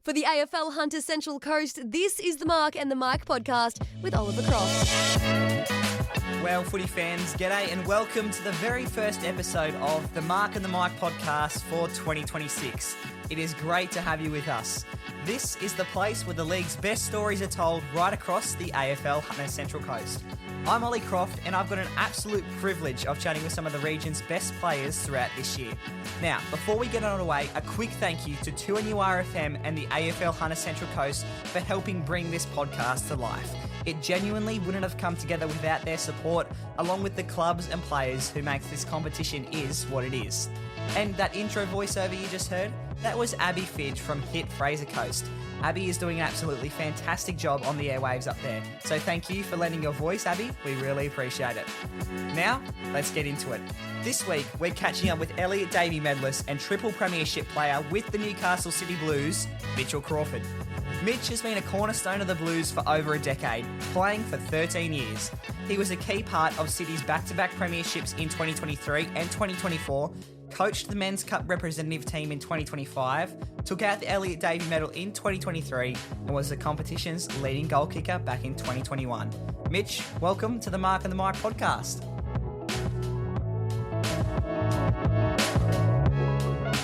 For the AFL Hunter Central Coast, this is the Mark and the Mike podcast with Oliver Croft. Well, footy fans, g'day and welcome to the very first episode of the Mark and the Mike podcast for 2026. It is great to have you with us. This is the place where the league's best stories are told right across the AFL Hunter Central Coast. I'm Ollie Croft and I've got an absolute privilege of chatting with some of the region's best players throughout this year. Now, before we get on our way, a quick thank you to 2NURFM and the AFL Hunter Central Coast for helping bring this podcast to life. It genuinely wouldn't have come together without their support, along with the clubs and players who makes this competition is what it is. And that intro voiceover you just heard, that was Abby Fidge from Hit Fraser Coast. Abby is doing an absolutely fantastic job on the airwaves up there. So thank you for lending your voice, Abby. We really appreciate it. Now, let's get into it. This week, we're catching up with Elliott Davey Medalist and triple premiership player with the Newcastle City Blues, Mitch Crawford. Mitch has been a cornerstone of the Blues for over a decade, playing for 13 years. He was a key part of City's back-to-back premierships in 2023 and 2024, coached the Men's Cup representative team in 2025, took out the Elliott Davey Medal in 2023, and was the competition's leading goal kicker back in 2021. Mitch, welcome to the Mark and the Mike podcast.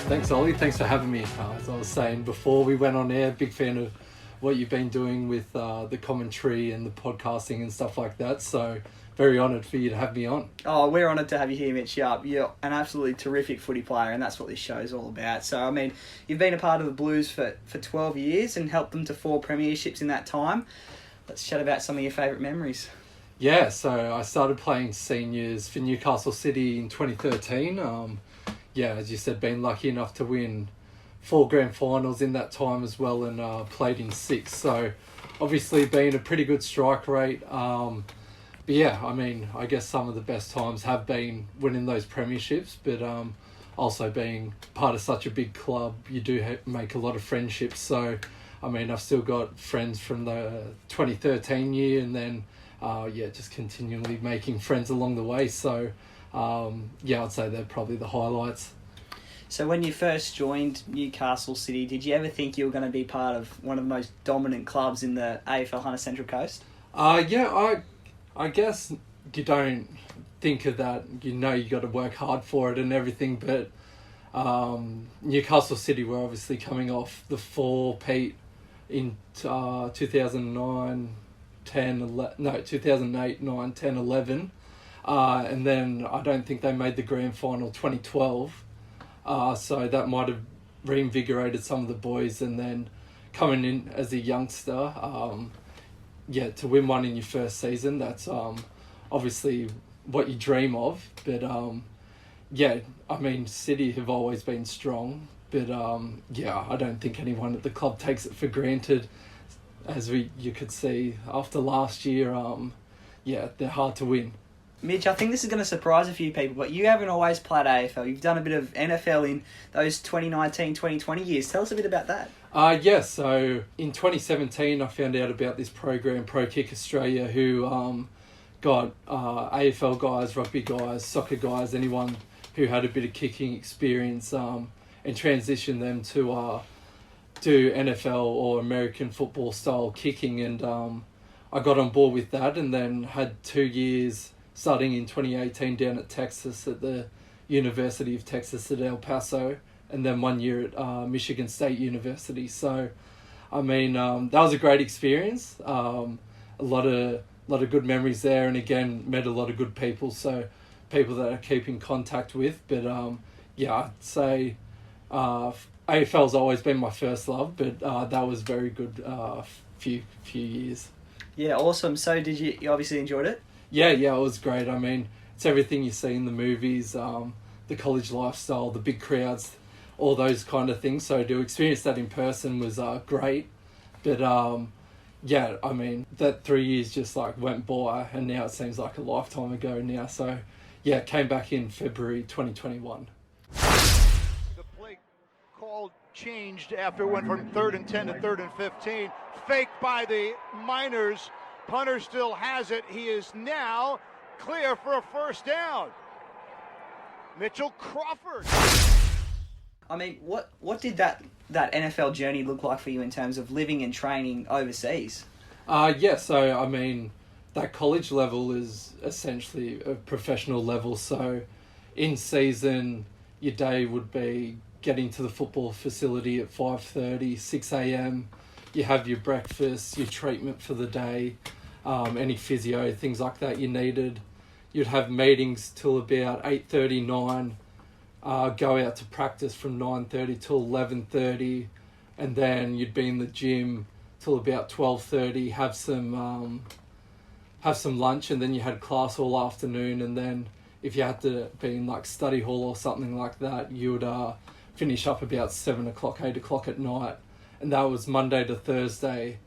Thanks, Ollie. Thanks for having me. As I was saying before we went on air, big fan of what you've been doing with the commentary and the podcasting and stuff like that. So very honoured for you to have me on. Oh, we're honoured to have you here, Mitch. Yeah, you're an absolutely terrific footy player, and that's what this show is all about. So, I mean, you've been a part of the Blues for 12 years and helped them to 4 premierships in that time. Let's chat about some of your favourite memories. Yeah, so I started playing seniors for Newcastle City in 2013. As you said, been lucky enough to win 4 grand finals in that time as well, and played in 6. So obviously been a pretty good strike rate. But yeah, I mean, I guess some of the best times have been winning those premierships, but also being part of such a big club, you do make a lot of friendships. So, I mean, I've still got friends from the 2013 year, and then, just continually making friends along the way. So, I'd say they're probably the highlights. So when you first joined Newcastle City, did you ever think you were going to be part of one of the most dominant clubs in the AFL Hunter Central Coast? I guess you don't think of that. You know you got to work hard for it and everything, but Newcastle City were obviously coming off the 4-peat in 2008, 9, 10, 11. And then I don't think they made the grand final 2012. So that might have reinvigorated some of the boys, and then coming in as a youngster, to win one in your first season, that's obviously what you dream of. But I mean, City have always been strong, but I don't think anyone at the club takes it for granted. As you could see after last year, they're hard to win. Mitch, I think this is going to surprise a few people, but you haven't always played AFL. You've done a bit of NFL in those 2019, 2020 years. Tell us a bit about that. So in 2017, I found out about this program, Pro Kick Australia, who got AFL guys, rugby guys, soccer guys, anyone who had a bit of kicking experience, and transitioned them to do NFL or American football style kicking. And I got on board with that, and then had 2 years starting in 2018 down at Texas at the University of Texas at El Paso, and then 1 year at Michigan State University. So, I mean, that was a great experience. A lot of good memories there, and again, met a lot of good people. So, people that I keep in contact with. But I'd say AFL's always been my first love, but that was very good few years. Yeah, awesome. So, you obviously enjoyed it? Yeah, it was great. I mean, it's everything you see in the movies, the college lifestyle, the big crowds, all those kind of things. So to experience that in person was great. But I mean, that 3 years just went by, and now it seems like a lifetime ago now. So came back in February 2021. The play call changed after it went from 3rd and 10 to 3rd and 15. Faked by the Miners. Punter still has it. He is now clear for a first down. Mitchell Crawford. I mean, what did that that NFL journey look like for you in terms of living and training overseas? So I mean, that college level is essentially a professional level. So in season, your day would be getting to the football facility at 5:30, 6 a.m. You have your breakfast, your treatment for the day, any physio, things like that you needed. You'd have meetings till about 8:30, 9. Go out to practice from 9:30 till 11:30, and then you'd be in the gym till about 12:30. Have some lunch, and then you had class all afternoon. And then if you had to be in like study hall or something like that, you would finish up about 7 o'clock, 8 o'clock at night, and that was Monday to Thursday.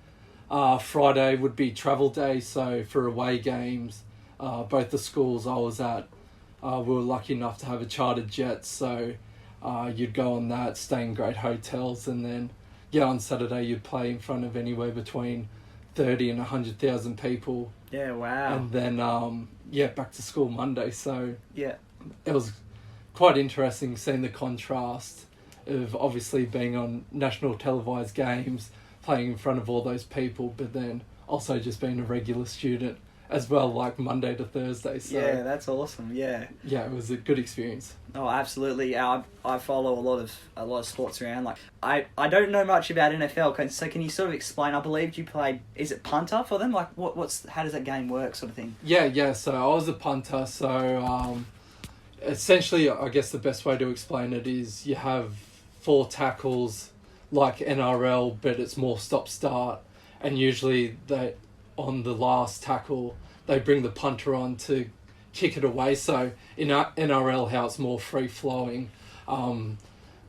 Friday would be travel day, so for away games, both the schools I was at, we were lucky enough to have a chartered jet, so you'd go on that, stay in great hotels, and then on Saturday you'd play in front of anywhere between 30 and 100,000 people. Yeah, wow. And then back to school Monday. So yeah, it was quite interesting seeing the contrast of obviously being on national televised games, playing in front of all those people, but then also just being a regular student as well, like Monday to Thursday. So yeah, that's awesome. Yeah, it was a good experience. Oh, absolutely. I follow a lot of sports around. Like I don't know much about NFL. So can you sort of explain? I believe you played. Is it punter for them? Like how does that game work, sort of thing? Yeah. So I was a punter. So essentially, I guess the best way to explain it is you have 4 tackles like NRL, but it's more stop-start, and usually on the last tackle, they bring the punter on to kick it away. So in NRL, how it's more free-flowing,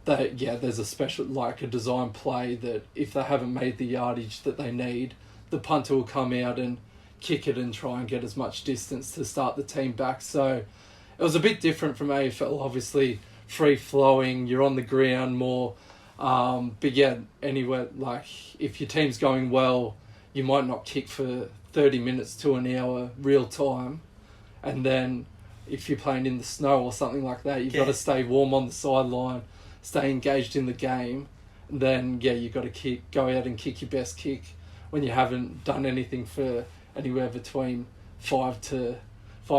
there's a special, like a design play that if they haven't made the yardage that they need, the punter will come out and kick it and try and get as much distance to start the team back. So it was a bit different from AFL, obviously free-flowing, you're on the ground more, but anywhere, like if your team's going well, you might not kick for 30 minutes to an hour real time. And then if you're playing in the snow or something like that, you've got to stay warm on the sideline, stay engaged in the game. And then, you've got to go out and kick your best kick when you haven't done anything for anywhere between 5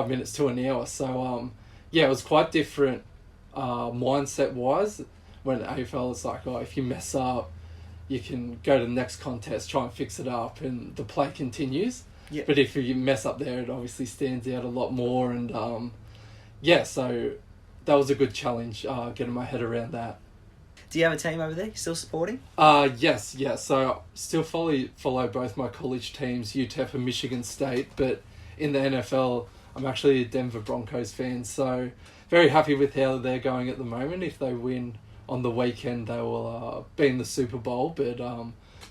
minutes to an hour. So, it was quite different mindset-wise. When AFL is like, if you mess up, you can go to the next contest, try and fix it up, and the play continues. Yeah. But if you mess up there, it obviously stands out a lot more. And so that was a good challenge, getting my head around that. Do you have a team over there? You still supporting? Yes. So still follow both my college teams, UTEP and Michigan State. But in the NFL, I'm actually a Denver Broncos fan. So very happy with how they're going at the moment. If they win on the weekend, they will be in the Super Bowl, but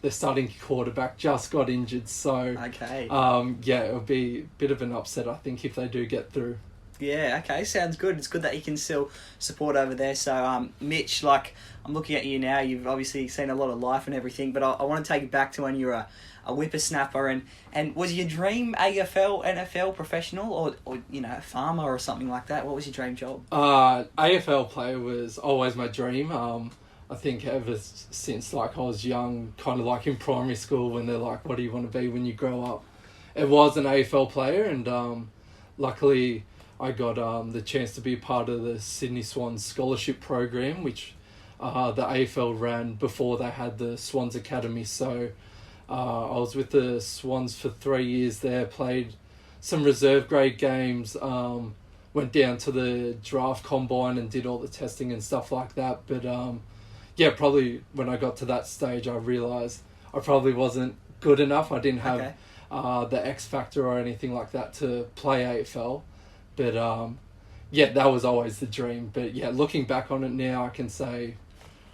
their starting quarterback just got injured, so okay. It'll be a bit of an upset, I think, if they do get through. Yeah, okay, sounds good. It's good that you can still support over there. So, Mitch, like, I'm looking at you now, you've obviously seen a lot of life and everything, but I want to take you back to when you were a whippersnapper, and was your dream AFL, NFL professional, or a farmer or something like that? What was your dream job? AFL player was always my dream. I think ever since I was young, kind of like in primary school when they're like, what do you want to be when you grow up? It was an AFL player, and luckily I got the chance to be part of the Sydney Swans scholarship program, which the AFL ran before they had the Swans Academy. So I was with the Swans for 3 years there, played some reserve grade games, went down to the draft combine and did all the testing and stuff like that. But probably when I got to that stage, I realised I probably wasn't good enough. I didn't have the X factor or anything like that to play AFL. But that was always the dream. But looking back on it now, I can say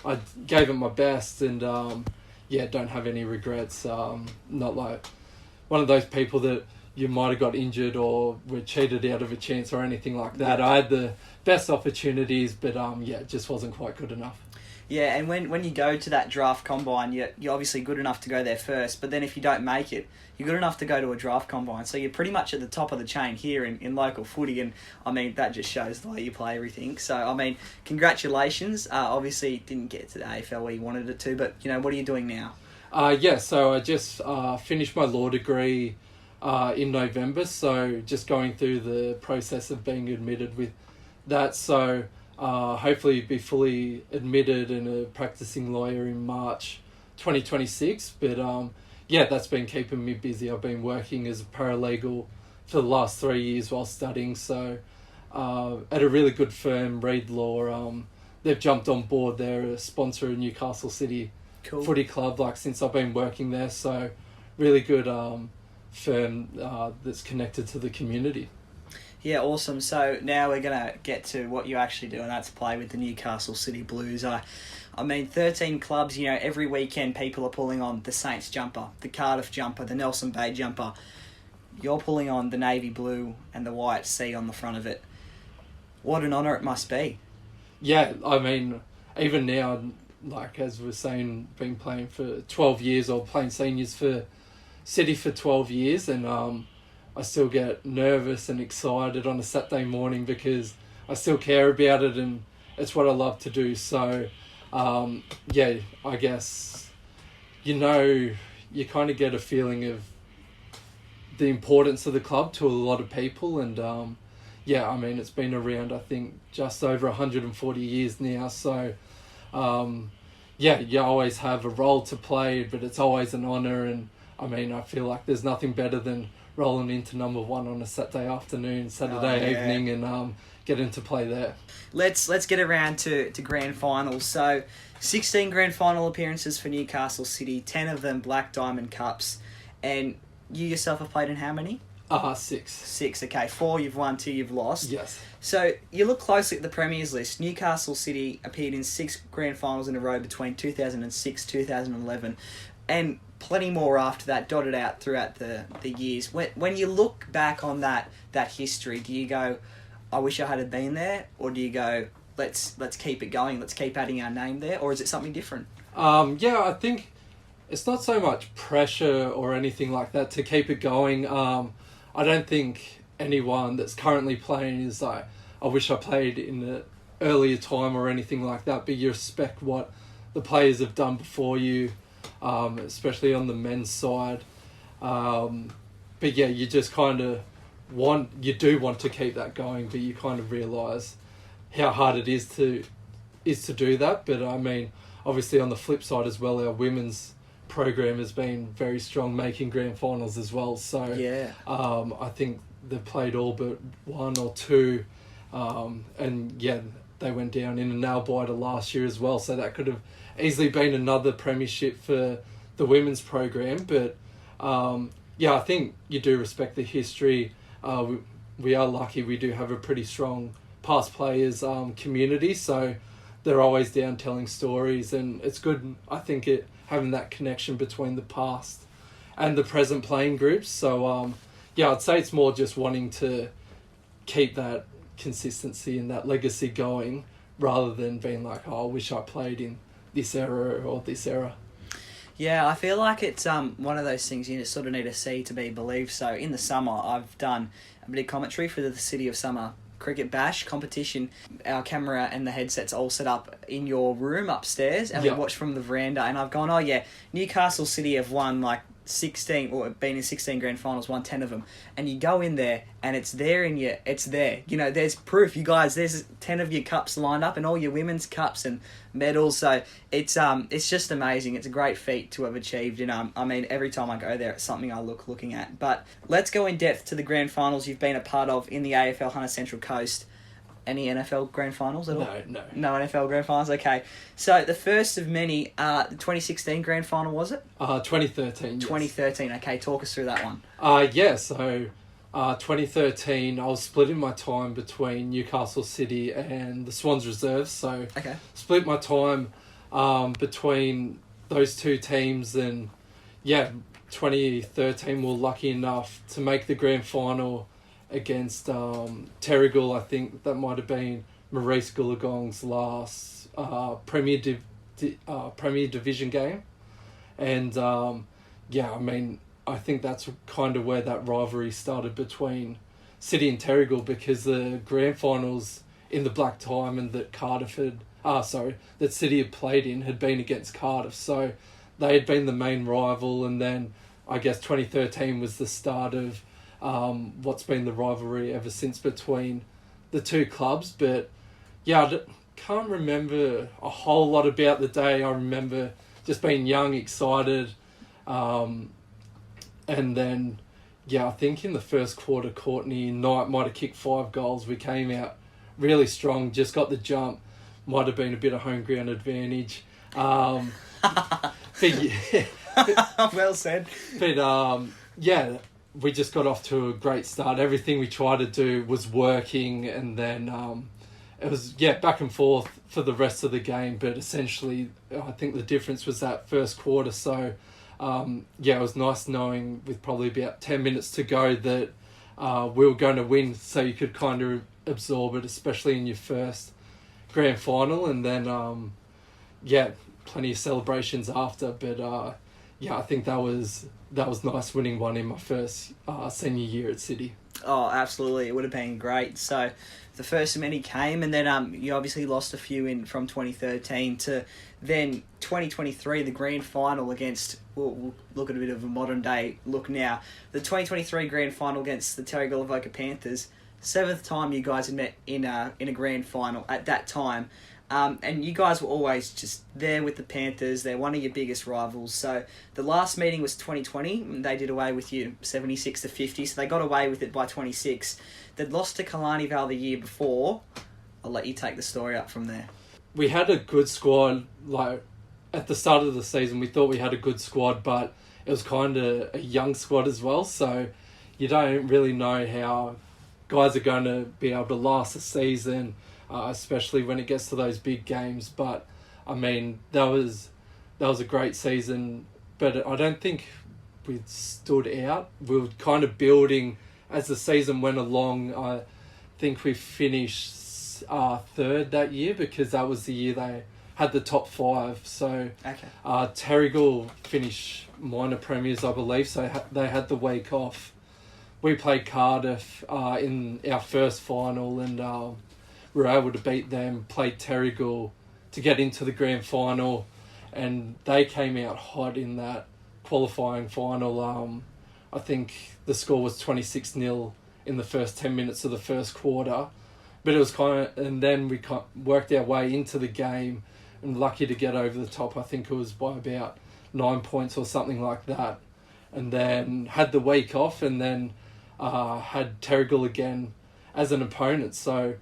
I gave it my best, and don't have any regrets. Not like one of those people that you might have got injured or were cheated out of a chance or anything like that. I had the best opportunities, but it just wasn't quite good enough. Yeah, and when you go to that draft combine, you're obviously good enough to go there first, but then if you don't make it, you're good enough to go to a draft combine. So you're pretty much at the top of the chain here in local footy, and I mean, that just shows the way you play everything. So, I mean, congratulations. Obviously, didn't get to the AFL where you wanted it to, but, what are you doing now? So I just finished my law degree in November, so just going through the process of being admitted with that. So hopefully be fully admitted and a practicing lawyer in March 2026. But that's been keeping me busy. I've been working as a paralegal for the last 3 years while studying. So at a really good firm, Reed Law, they've jumped on board. They're a sponsor of Newcastle City Footy Club, since I've been working there. So really good firm that's connected to the community. Yeah, awesome. So now we're going to get to what you actually do, and that's play with the Newcastle City Blues. I mean, 13 clubs, every weekend people are pulling on the Saints jumper, the Cardiff jumper, the Nelson Bay jumper. You're pulling on the navy blue and the white C on the front of it. What an honour it must be. Yeah, I mean, even now, as we're saying, been playing for 12 years or playing seniors for City for 12 years, and I still get nervous and excited on a Saturday morning because I still care about it and it's what I love to do. So, I guess, you kind of get a feeling of the importance of the club to a lot of people. And, I mean, it's been around, I think, just over 140 years now. So, you always have a role to play, but it's always an honour. And, I mean, I feel like there's nothing better than rolling into number one on a Saturday afternoon, Saturday evening, and getting to play there. Let's get around to grand finals. So 16 grand final appearances for Newcastle City, 10 of them Black Diamond Cups, and you yourself have played in how many? 6. 6, okay. 4 you've won, 2 you've lost. Yes. So you look closely at the Premiers list. Newcastle City appeared in 6 grand finals in a row between 2006 2011, and plenty more after that, dotted out throughout the years. When you look back on that history, do you go, I wish I had been there? Or do you go, let's keep it going, let's keep adding our name there? Or is it something different? I think it's not so much pressure or anything like that to keep it going. I don't think anyone that's currently playing is like, I wish I played in an earlier time or anything like that, but you respect what the players have done before you, especially on the men's side. You just kind of want to keep that going, but you kind of realise how hard it is to do that. But I mean, obviously on the flip side as well, our women's program has been very strong, making grand finals as well. So I think they've played all but 1 or 2, they went down in a nail biter last year as well. So that could have easily been another premiership for the women's program. But I think you do respect the history. We are lucky we do have a pretty strong past players community, so they're always down telling stories, and it's good, I think, having that connection between the past and the present playing groups. So I'd say it's more just wanting to keep that consistency and that legacy going, rather than being like, I wish I played in this era or this era. Yeah, I feel like it's one of those things you sort of need to see to be believed. So in the summer, I've done a bit of commentary for the City of Summer Cricket Bash competition. Our camera and the headsets all set up in your room upstairs, and we watched from the veranda, and I've gone, Newcastle City have won 16, or been in 16 grand finals, won 10 of them, and you go in there and it's there it's there. There's proof. You guys, there's 10 of your cups lined up and all your women's cups and medals. So it's just amazing. It's a great feat to have achieved, and I mean, every time I go there, it's something I looking at. But let's go in depth to the grand finals you've been a part of in the AFL Hunter Central Coast. Any NFL grand finals at all? No. No NFL grand finals, okay. So the first of many, the 2016 grand final, was it? 2013, yes. 2013, okay. Talk us through that one. So 2013, I was splitting my time between Newcastle City and the Swans Reserves. So split my time between those two teams, and 2013 we were lucky enough to make the grand final against Terrigal. I think that might have been Maurice Goolagong's last Premier Division game. And I think that's kind of where that rivalry started between City and Terrigal, because the grand finals in the black diamond that that City had played in had been against Cardiff. So they had been the main rival, and then I guess 2013 was the start of what's been the rivalry ever since between the two clubs. But yeah, I can't remember a whole lot about the day. I remember just being young, excited, and then I think in the first quarter, Courtney Knight might have kicked 5 goals. We came out really strong, just got the jump. Might have been a bit of home ground advantage. Well said. But we just got off to a great start. Everything we tried to do was working, and then it was back and forth for the rest of the game. But essentially, I think the difference was that first quarter. So it was nice knowing with probably about 10 minutes to go that we were going to win, so you could kind of absorb it, especially in your first grand final. And then plenty of celebrations after. But I think that was nice winning one in my first senior year at City. Oh, absolutely. It would have been great. So the first of many came, and then you obviously lost a few in from 2013 to then 2023, the grand final against, we'll look at a bit of a modern day look now, the 2023 grand final against the Terrigal Avoca Panthers. 7th time you guys had met in a grand final at that time. And you guys were always just there with the Panthers. They're one of your biggest rivals. So the last meeting was 2020, and they did away with you 76-50. So they got away with it by 26. They'd lost to Killarney Vale the year before. I'll let you take the story up from there. We had a good squad. Like at the start of the season, we thought we had a good squad, but it was kind of a young squad as well. So you don't really know how guys are going to be able to last a season. Especially when it gets to those big games. But I mean, that was a great season, but I don't think we stood out. We were kind of building as the season went along. I think we finished 3rd that year, because that was the year they had the top 5. So Terrigal finished minor premiers, I believe, so they had the week off. We played Cardiff in our first final, and we were able to beat them, played Terrigal to get into the grand final, and they came out hot in that qualifying final. I think the score was 26-0 in the first 10 minutes of the first quarter, but it was and then we worked our way into the game, and lucky to get over the top. I think it was by about 9 points or something like that, and then had the week off, and then had Terrigal again as an opponent. So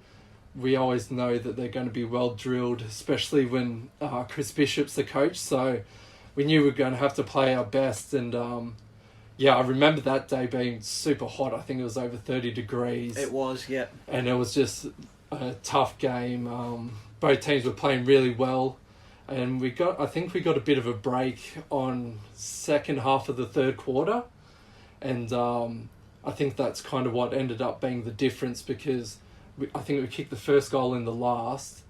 we always know that they're going to be well drilled, especially when Chris Bishop's the coach. So we knew we were going to have to play our best. And I remember that day being super hot. I think it was over 30 degrees. It was, yeah. And it was just a tough game. Both teams were playing really well. And I think we got a bit of a break on second half of the third quarter. And I think that's kind of what ended up being the difference, because I think we kicked the first goal in the last,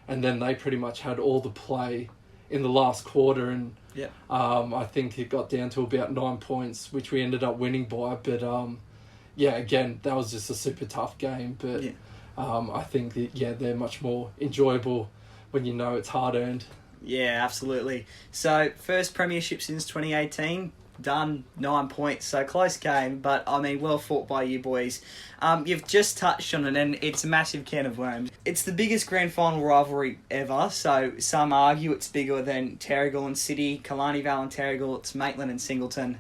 and then they pretty much had all the play in the last quarter, and I think it got down to about 9 points, which we ended up winning by. But again, that was just a super tough game. But I think that they're much more enjoyable when you know it's hard earned. Yeah, absolutely. So first premiership since 2018. Done, 9 points, so close game, but I mean, well fought by you boys. You've just touched on it, and it's a massive can of worms. It's the biggest grand final rivalry ever, so some argue it's bigger than Terrigal and City, Killarney Vale and Terrigal, it's Maitland and Singleton.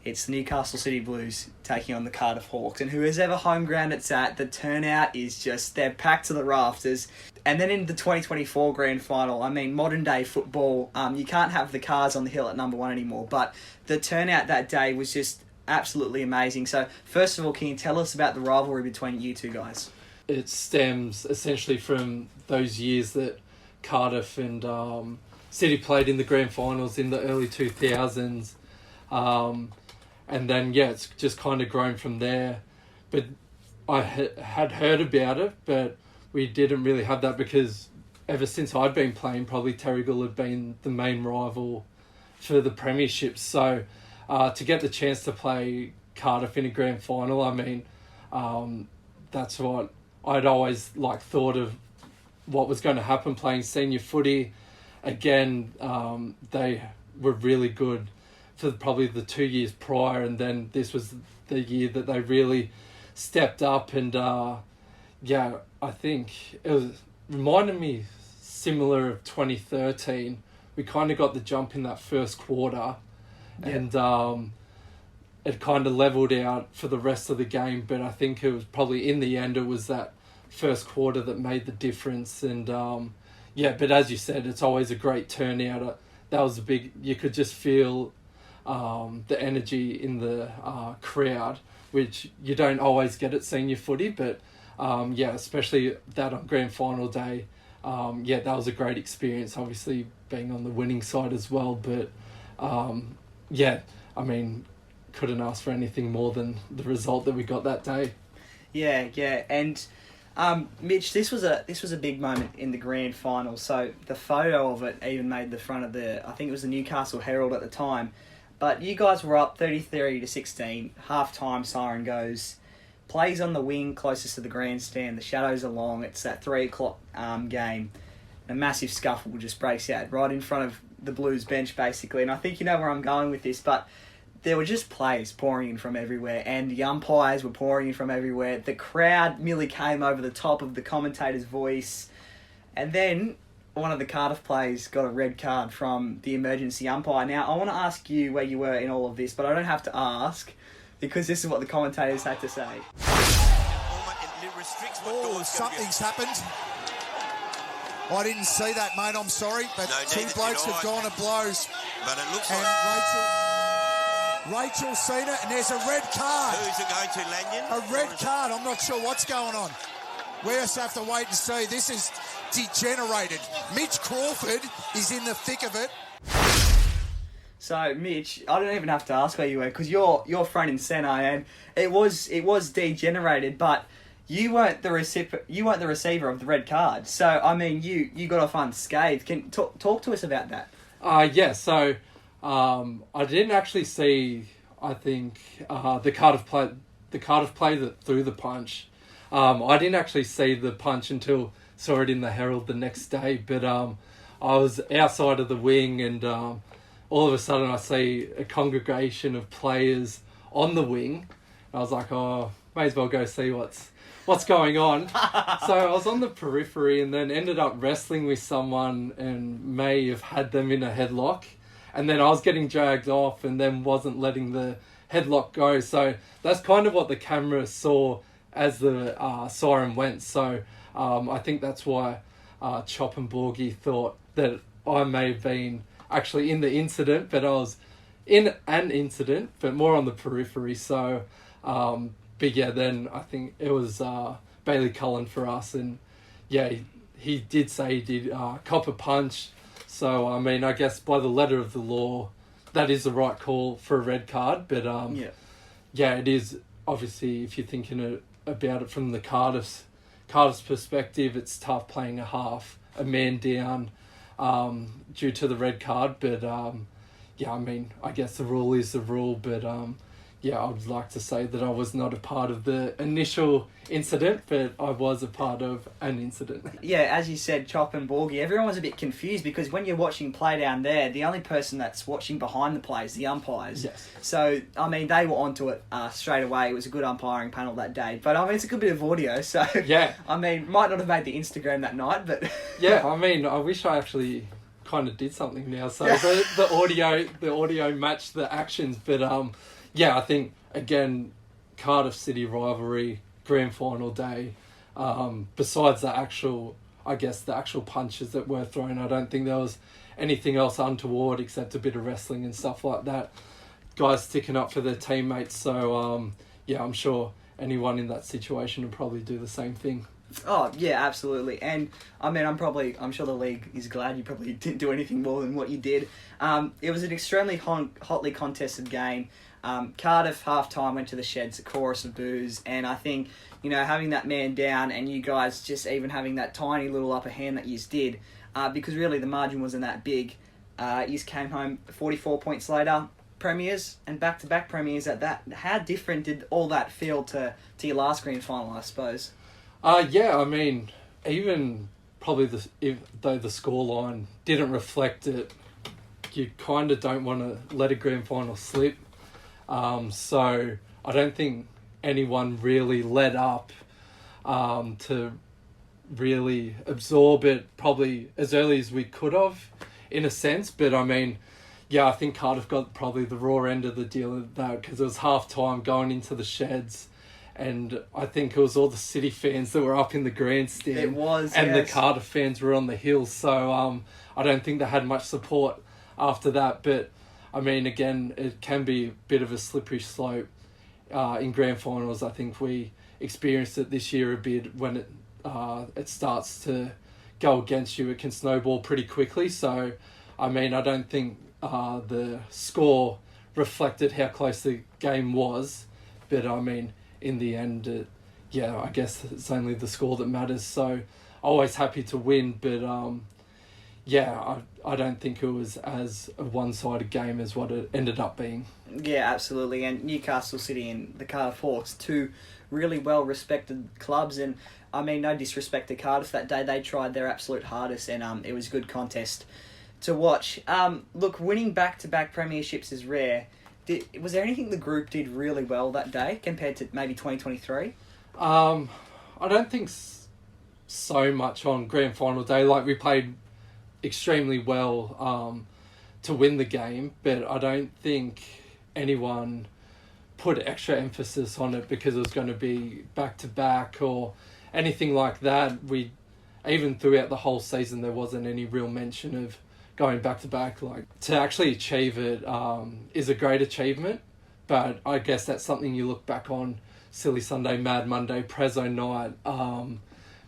It's the Newcastle City Blues taking on the Cardiff Hawks, and whoever home ground it's at, the turnout is just, they're packed to the rafters. And then in the 2024 grand final, I mean, modern day football, you can't have the cars on the hill at number 1 anymore, but the turnout that day was just absolutely amazing. So first of all, can you tell us about the rivalry between you two guys? It stems essentially from those years that Cardiff and City played in the grand finals in the early 2000s. And then, it's just kind of grown from there. But I had heard about it, but we didn't really have that, because ever since I'd been playing, probably Terrigal had been the main rival for the premierships. So to get the chance to play Cardiff in a grand final, I mean, that's what I'd always thought of what was going to happen playing senior footy. Again, they were really good for probably the 2 years prior, and then this was the year that they really stepped up. And I think it was reminded me similar of 2013. We kind of got the jump in that first quarter, and it kind of leveled out for the rest of the game. But I think it was probably in the end it was that first quarter that made the difference. And but as you said, it's always a great turnout. That was a big. You could just feel the energy in the crowd, which you don't always get at senior footy, but especially that on grand final day, that was a great experience, obviously being on the winning side as well, but I mean, couldn't ask for anything more than the result that we got that day. And Mitch, this was a big moment in the grand final, so the photo of it even made the front of I think it was the Newcastle Herald at the time. But you guys were up 33-16, half-time, siren goes, plays on the wing closest to the grandstand, the shadows are long, it's that 3 o'clock game, a massive scuffle just breaks out right in front of the Blues bench basically, and I think you know where I'm going with this, but there were just players pouring in from everywhere, and the umpires were pouring in from everywhere, the crowd nearly came over the top of the commentator's voice, and then one of the Cardiff players got a red card from the emergency umpire. Now, I want to ask you where you were in all of this, but I don't have to ask because this is what the commentators had to say. Oh, something's happened. I didn't see that, mate. I'm sorry, but two blokes have gone to blows. But it looks and like Rachel's seen it, and there's a red card. Who's it going to, Lanyon? A red card. I'm not sure what's going on. We just have to wait and see. This is degenerated. Mitch Crawford is in the thick of it. So, Mitch, I don't even have to ask where you were because you're front and centre, and it was degenerated, but you weren't the receiver of the red card. So, I mean, you got off unscathed. Can talk to us about that? So I didn't actually see. I think the Cardiff play that threw the punch. I didn't actually see the punch until saw it in the Herald the next day, but I was outside of the wing, and all of a sudden I see a congregation of players on the wing. I was like, may as well go see what's going on. So I was on the periphery and then ended up wrestling with someone and may have had them in a headlock, and then I was getting dragged off and then wasn't letting the headlock go. So that's kind of what the camera saw as the siren went. So I think that's why Chop and Borgie thought that I may have been actually in the incident, but I was in an incident, but more on the periphery. So, then I think it was Bailey Cullen for us, and he did say he did cop a punch. So, I mean, I guess by the letter of the law, that is the right call for a red card, but it is obviously, if you're thinking about it from the Cardiff's perspective, it's tough playing a man down due to the red card, but I mean, I guess the rule is the rule, but I would like to say that I was not a part of the initial incident, but I was a part of an incident. Yeah, as you said, Chop and Borgie, everyone was a bit confused because when you're watching play down there, the only person that's watching behind the play is the umpires. Yes. So, I mean, they were onto it straight away. It was a good umpiring panel that day. But, I mean, it's a good bit of audio, so... Yeah. I mean, might not have made the Instagram that night, but... Yeah, I mean, I wish I actually kind of did something now, so the audio matched the actions, but... I think, again, Cardiff City rivalry, grand final day, besides the actual punches that were thrown, I don't think there was anything else untoward except a bit of wrestling and stuff like that. Guys sticking up for their teammates, so, I'm sure anyone in that situation would probably do the same thing. Oh, yeah, absolutely. And, I mean, I'm sure the league is glad you probably didn't do anything more than what you did. It was an extremely hotly contested game. Cardiff half-time went to the sheds, a chorus of boos, and I think, having that man down and you guys just even having that tiny little upper hand that you did, because really the margin wasn't that big, you came home 44 points later, premiers, and back-to-back premiers at that. How different did all that feel to your last grand final, I suppose? Yeah, I mean, even probably though the scoreline didn't reflect it, you kind of don't want to let a grand final slip. So I don't think anyone really let up to really absorb it probably as early as we could have, in a sense. But I mean, yeah, I think Cardiff got probably the raw end of the deal of that, because it was half-time going into the sheds. And I think it was all the City fans that were up in the grandstand. It was, and yes. The Cardiff fans were on the hill. So I don't think they had much support after that. But, I mean, again, it can be a bit of a slippery slope in grand finals. I think we experienced it this year a bit. When it starts to go against you, it can snowball pretty quickly. So, I mean, I don't think the score reflected how close the game was. But, I mean, in the end, I guess it's only the score that matters. So always happy to win, but I don't think it was as a one-sided game as what it ended up being. Yeah, absolutely. And Newcastle City and the Cardiff Hawks, two really well-respected clubs. And, I mean, no disrespect to Cardiff that day. They tried their absolute hardest, and it was a good contest to watch. Look, winning back-to-back premierships is rare. Was there anything the group did really well that day compared to maybe 2023? I don't think so much on grand final day. Like, we played extremely well to win the game, but I don't think anyone put extra emphasis on it because it was going to be back-to-back or anything like that. Even throughout the whole season, there wasn't any real mention of going back-to-back. Like, to actually achieve it is a great achievement, but I guess that's something you look back on Silly Sunday, Mad Monday, Prezzo night.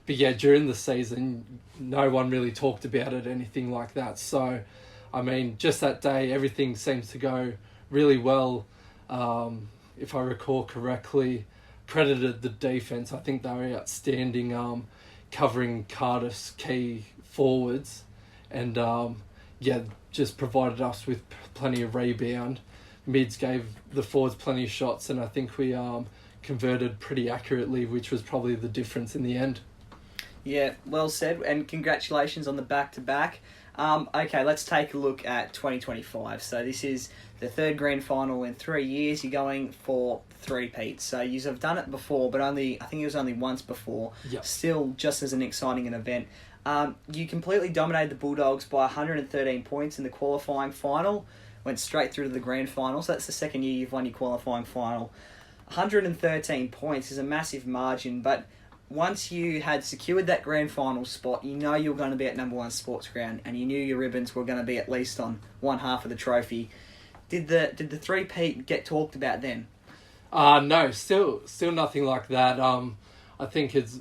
But yeah, during the season, no one really talked about it, anything like that. So, I mean, just that day, everything seems to go really well. If I recall correctly, credited the defence. I think they were outstanding covering Cardiff's key forwards. And just provided us with plenty of rebound. Mids gave the forwards plenty of shots, and I think we converted pretty accurately, which was probably the difference in the end. Yeah, well said, and congratulations on the back-to-back. Okay, let's take a look at 2025. So this is the third grand final in 3 years. You're going for three-peats. So you have done it before, but I think it was only once before. Yep. Still just as an exciting an event. You completely dominated the Bulldogs by 113 points in the qualifying final. Went straight through to the grand final. So that's the second year you've won your qualifying final. 113 points is a massive margin, but once you had secured that grand final spot, you know you were going to be at number one sports ground, and you knew your ribbons were going to be at least on one half of the trophy. Did the three-peat get talked about then? No, still nothing like that. I think it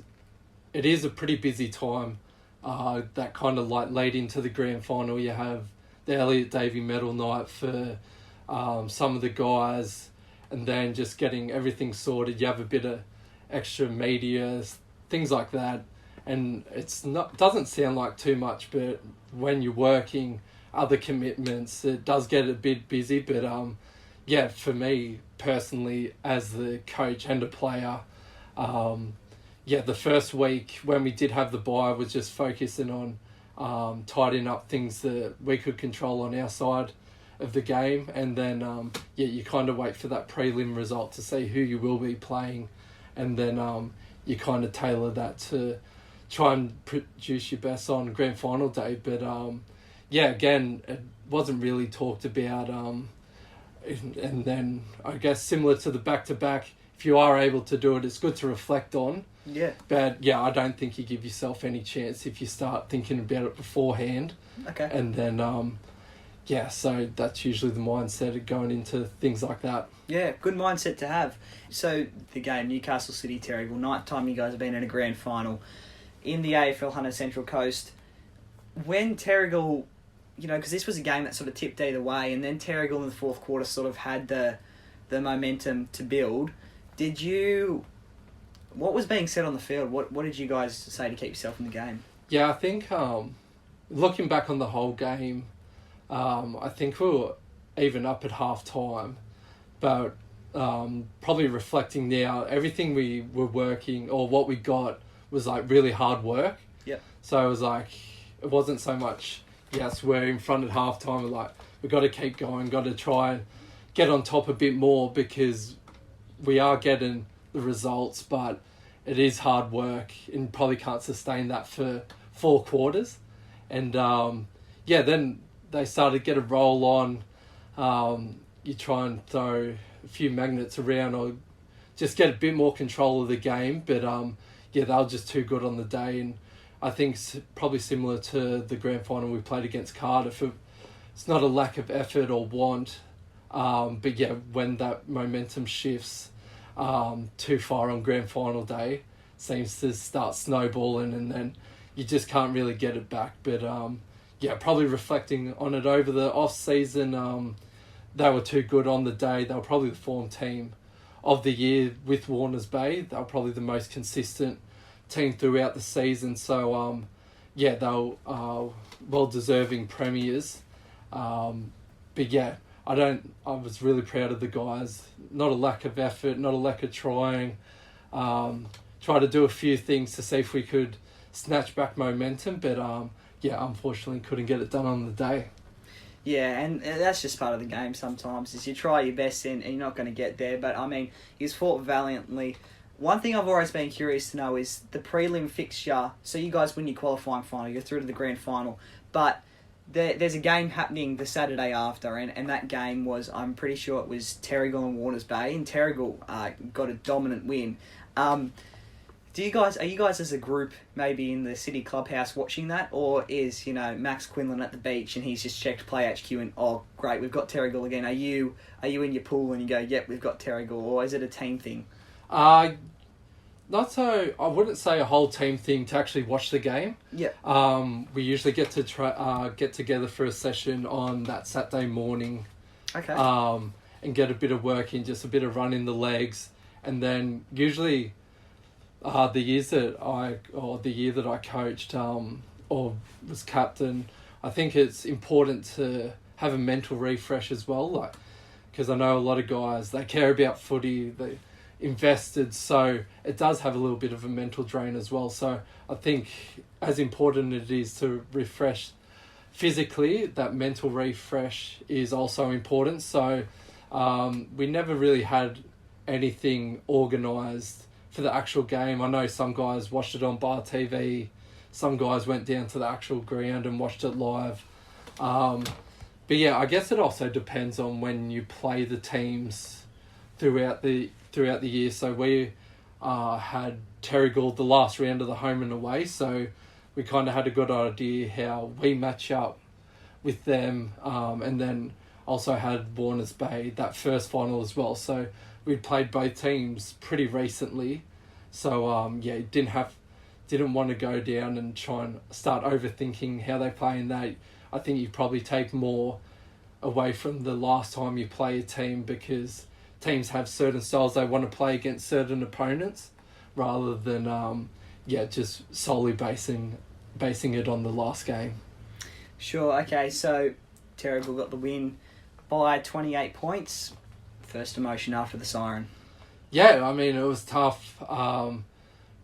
is a pretty busy time. That kind of like late into the grand final, you have the Elliott Davey Medal night for some of the guys, and then just getting everything sorted. You have a bit of extra media, things like that, and doesn't sound like too much, but when you're working other commitments, it does get a bit busy. But for me personally, as the coach and a player, the first week when we did have the bye was just focusing on tidying up things that we could control on our side of the game, and then you kind of wait for that prelim result to see who you will be playing, and then you kind of tailor that to try and produce your best on grand final day. But again, it wasn't really talked about, and then I guess similar to the back-to-back, if you are able to do it, it's good to reflect on. Yeah. But I don't think you give yourself any chance if you start thinking about it beforehand. Okay. And then yeah, so that's usually the mindset of going into things like that. Yeah, good mindset to have. So the game, Newcastle City Terrigal, ninth time you guys have been in a grand final in the AFL Hunter Central Coast. When Terrigal, because this was a game that sort of tipped either way, and then Terrigal in the fourth quarter sort of had the momentum to build. What was being said on the field? What did you guys say to keep yourself in the game? Yeah, I think looking back on the whole game, I think we were even up at half time, but probably reflecting now, everything we were working or what we got was like really hard work. Yep. So it was like, it wasn't so much, yes, we're in front at half time, we're like, we've got to keep going, got to try and get on top a bit more because we are getting the results, but it is hard work and probably can't sustain that for 4 quarters. And then they started to get a roll on. You try and throw a few magnets around or just get a bit more control of the game. But they were just too good on the day. And I think it's probably similar to the grand final we played against Cardiff. It's not a lack of effort or want, but yeah, when that momentum shifts too far on grand final day, seems to start snowballing, and then you just can't really get it back. But probably reflecting on it over the off season, they were too good on the day. They were probably the form team of the year with Warners Bay. They were probably the most consistent team throughout the season. So they were well-deserving premiers. But yeah, I was really proud of the guys. Not a lack of effort, not a lack of trying. Try to do a few things to see if we could snatch back momentum, but unfortunately couldn't get it done on the day. Yeah, and that's just part of the game sometimes, is you try your best and you're not going to get there. But, I mean, he's fought valiantly. One thing I've always been curious to know is the prelim fixture. So you guys win your qualifying final, you're through to the grand final, but there's a game happening the Saturday after, and that game was, I'm pretty sure it was Terrigal and Warners Bay, and Terrigal got a dominant win. Are you guys as a group maybe in the city clubhouse watching that, or is Max Quinlan at the beach and he's just checked Play HQ and oh great, we've got Terrigal again? Are you in your pool and you go, yep, we've got Terrigal, or is it a team thing? Not so. I wouldn't say a whole team thing to actually watch the game. Yeah. We usually get to get together for a session on that Saturday morning. Okay. And get a bit of work in, just a bit of run in the legs, and then usually. The year that I coached or was captain, I think it's important to have a mental refresh as well, because I know a lot of guys, they care about footy, they invested, so it does have a little bit of a mental drain as well. So I think as important it is to refresh physically, that mental refresh is also important. So we never really had anything organised for the actual game. I know some guys watched it on bar TV, some guys went down to the actual ground and watched it live. But yeah, I guess it also depends on when you play the teams throughout the year. So we had Terrigal the last round of the home and away, so we kind of had a good idea how we match up with them, and then also had Warners Bay that first final as well. So we'd played both teams pretty recently, so didn't want to go down and try and start overthinking how they play in that. I think you probably take more away from the last time you play a team, because teams have certain styles they want to play against certain opponents, rather than just solely basing it on the last game. Sure. Okay. So Terrigal got the win by 28 points. First emotion after the siren. Yeah, I mean, it was tough.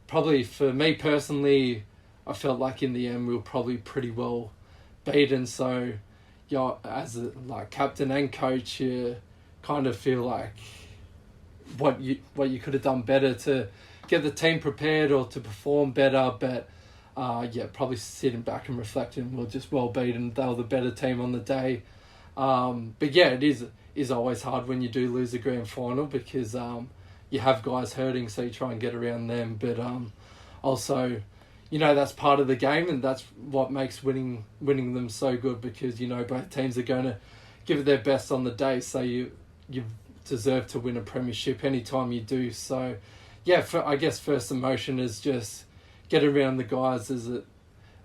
Probably for me personally, I felt like in the end we were probably pretty well beaten. So, as a captain and coach, you kind of feel like what you could have done better to get the team prepared or to perform better. But probably sitting back and reflecting, we're just well beaten. They were the better team on the day. But yeah, it is always hard when you do lose a grand final, because you have guys hurting, so you try and get around them. But also, that's part of the game, and that's what makes winning them so good, because, both teams are going to give it their best on the day, so you deserve to win a premiership anytime you do. So, yeah, I guess first emotion is just get around the guys as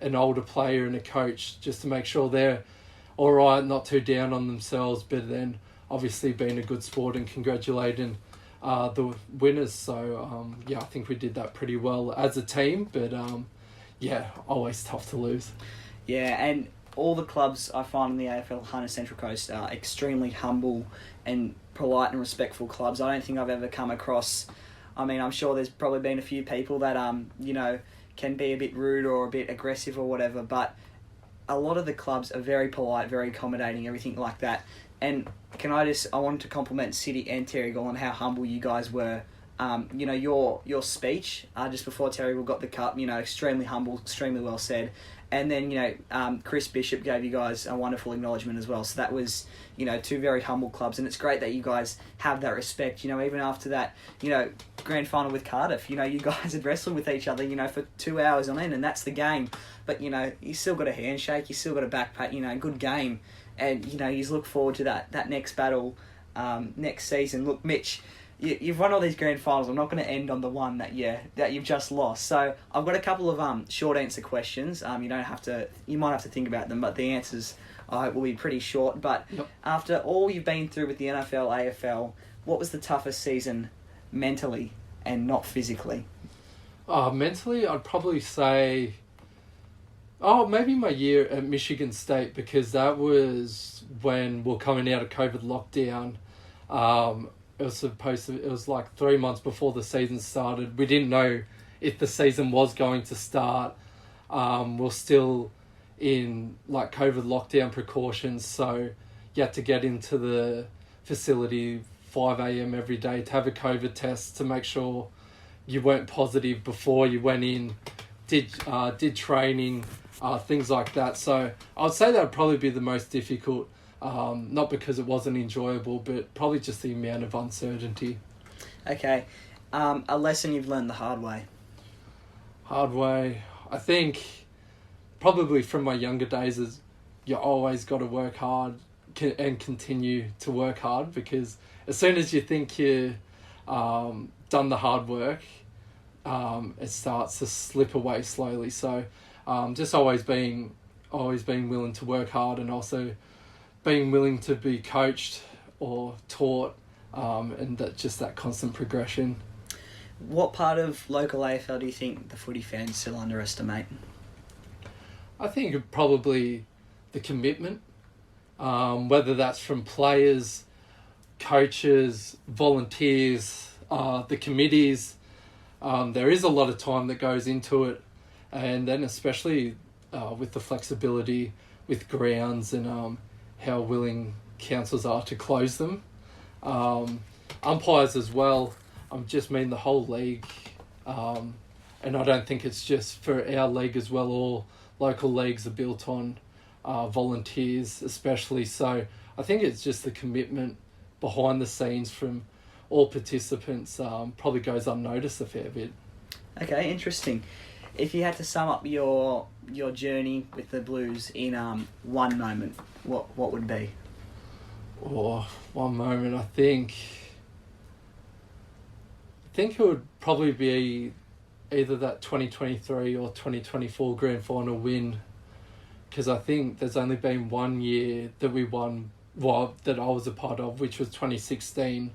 an older player and a coach, just to make sure they're all right, not too down on themselves, but then obviously being a good sport and congratulating the winners. So, I think we did that pretty well as a team, but always tough to lose. Yeah, and all the clubs I find in the AFL Hunter Central Coast are extremely humble and polite and respectful clubs. I don't think I've ever come across... I mean, I'm sure there's probably been a few people that, can be a bit rude or a bit aggressive or whatever, but a lot of the clubs are very polite, very accommodating, everything like that. And I wanted to compliment City and Terrigal on how humble you guys were. Your speech just before Terrigal got the cup, extremely humble, extremely well said. And then, Chris Bishop gave you guys a wonderful acknowledgement as well. So that was, two very humble clubs. And it's great that you guys have that respect. Even after that, grand final with Cardiff, you guys had wrestled with each other, for 2 hours on end, and that's the game. But, you still got a handshake, you still got a back pat, good game. And, you look forward to that next battle next season. Look, Mitch, you've won all these grand finals. I'm not going to end on the one that you've just lost. So I've got a couple of short answer questions. You might have to think about them, but the answers will be pretty short. But After all you've been through with the NFL, AFL, what was the toughest season mentally and not physically? Mentally, I'd probably say, maybe my year at Michigan State, because that was when we're coming out of COVID lockdown. It was like 3 months before the season started. We didn't know if the season was going to start. We're still in like COVID lockdown precautions, so you had to get into the facility 5 a.m. every day to have a COVID test to make sure you weren't positive before you went in, did training, things like that. So I'd say that would probably be the most difficult. Not because it wasn't enjoyable, but probably just the amount of uncertainty. Okay. A lesson you've learned the hard way? Hard way. I think probably from my younger days is you always got to work hard and continue to work hard, because as soon as you think you've done the hard work, it starts to slip away slowly. So just always being willing to work hard, and also being willing to be coached or taught, and that constant progression. What part of local AFL do you think the footy fans still underestimate? I think probably the commitment, whether that's from players, coaches, volunteers, the committees. There is a lot of time that goes into it, and then especially with the flexibility with grounds and how willing councils are to close them. Umpires as well. I just mean the whole league. And I don't think it's just for our league as well. All local leagues are built on volunteers especially. So I think it's just the commitment behind the scenes from all participants probably goes unnoticed a fair bit. Okay, interesting. If you had to sum up your journey with the Blues in one moment, what would it be? One moment, I think it would probably be either that 2023 or 2024 grand final win, because I think there's only been 1 year that we won, that I was a part of, which was 2016,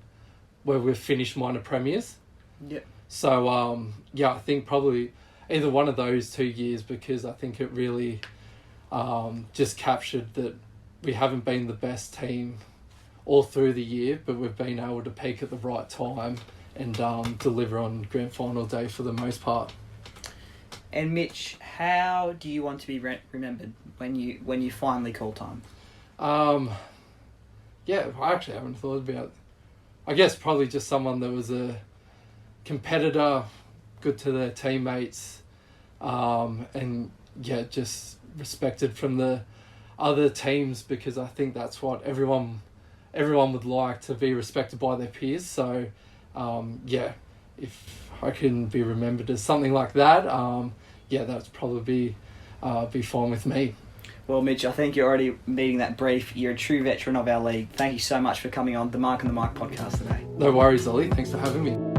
where we finished minor premiers. Yeah. So I think probably either one of those 2 years, because I think it really just captured that we haven't been the best team all through the year, but we've been able to peak at the right time and deliver on grand final day for the most part. And Mitch, how do you want to be remembered when you finally call time? I actually haven't thought about it. I guess probably just someone that was a competitor, good to their teammates, and just respected from the other teams, because I think that's what everyone would like, to be respected by their peers. So if I can be remembered as something like that, yeah, that's probably be fine with me. Well, Mitch, I think you're already meeting that brief. You're a true veteran of our league. Thank you so much for coming on the Mark and the Mike podcast today. No worries, Ollie. Thanks for having me.